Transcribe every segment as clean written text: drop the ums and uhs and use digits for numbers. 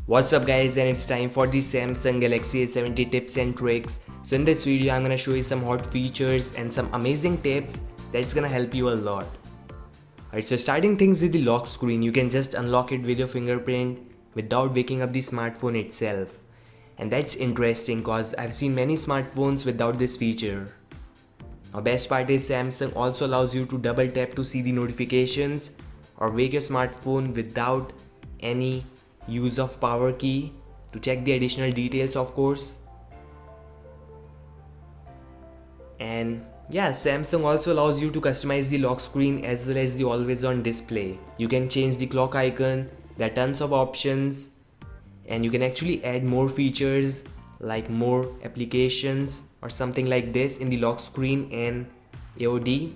What's up guys, and it's time for the Samsung Galaxy A70 tips and tricks. So in this video I'm gonna show you some hot features and some amazing tips that's gonna help you a lot. Alright, so starting things with the lock screen, you can just unlock it with your fingerprint without waking up the smartphone itself. And that's interesting cause I've seen many smartphones without this feature. Now best part is Samsung also allows you to double tap to see the notifications or wake your smartphone without any use of power key to check the additional details, of course. And yeah, Samsung also allows you to customize the lock screen as well as the always on display. You can change the clock icon, there are tons of options, and you can actually add more features like more applications or something like this in the lock screen and AOD.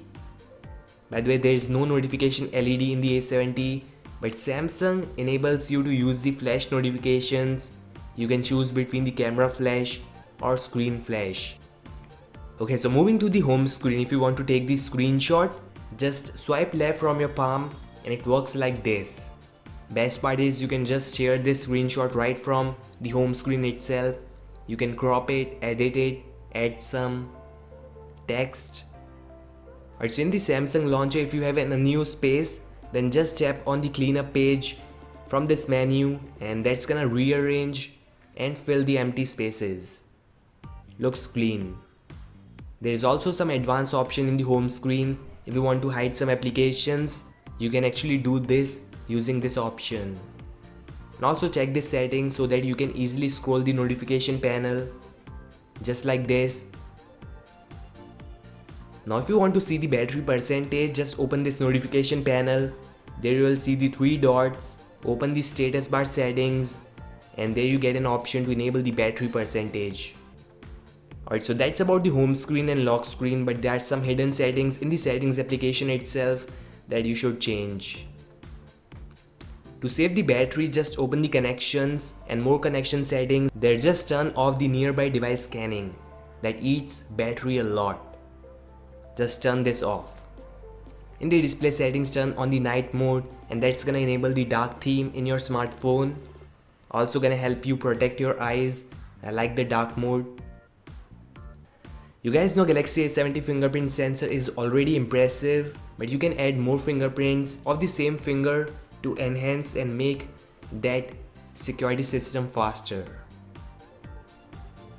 By the way, there is no notification LED in the A70, but Samsung enables you to use the flash notifications. You can choose between the camera flash or screen flash. Okay, so moving to the home screen, if you want to take the screenshot, just swipe left from your palm and it works like this. Best part is you can just share this screenshot right from the home screen itself. You can crop it, edit it, add some text. Alright, so in the Samsung launcher, if you have an unused space, then just tap on the cleanup page from this menu and that's gonna rearrange and fill the empty spaces. Looks clean. There is also some advanced option in the home screen. If you want to hide some applications, you can actually do this using this option. And also check this setting so that you can easily scroll the notification panel just like this. Now if you want to see the battery percentage, just open this notification panel. There you will see the 3 dots, open the status bar settings, and there you get an option to enable the battery percentage. Alright, so that's about the home screen and lock screen, but there are some hidden settings in the settings application itself that you should change. To save the battery, just open the connections and more connection settings. There, just turn off the nearby device scanning that eats battery a lot. Just turn this off. In the display settings, turn on the night mode and that's gonna enable the dark theme in your smartphone. Also gonna help you protect your eyes. I like the dark mode. You guys know Galaxy A70 fingerprint sensor is already impressive, but you can add more fingerprints of the same finger to enhance and make that security system faster.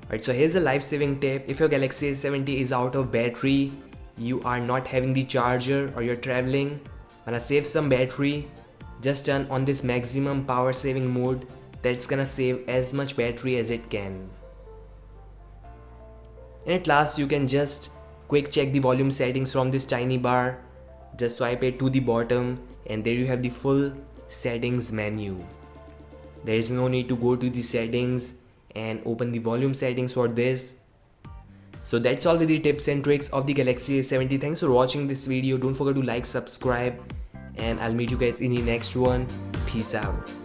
Alright, so here's a life-saving tip. If your Galaxy A70 is out of battery, you are not having the charger or you're traveling, wanna save some battery, just turn on this maximum power saving mode. That's gonna save as much battery as it can. And at last, you can just quick check the volume settings from this tiny bar. Just swipe it to the bottom and there you have the full settings menu. There is no need to go to the settings and open the volume settings for this. So that's all with the tips and tricks of the Galaxy A70. Thanks for watching this video. Don't forget to like, subscribe, and I'll meet you guys in the next one. Peace out.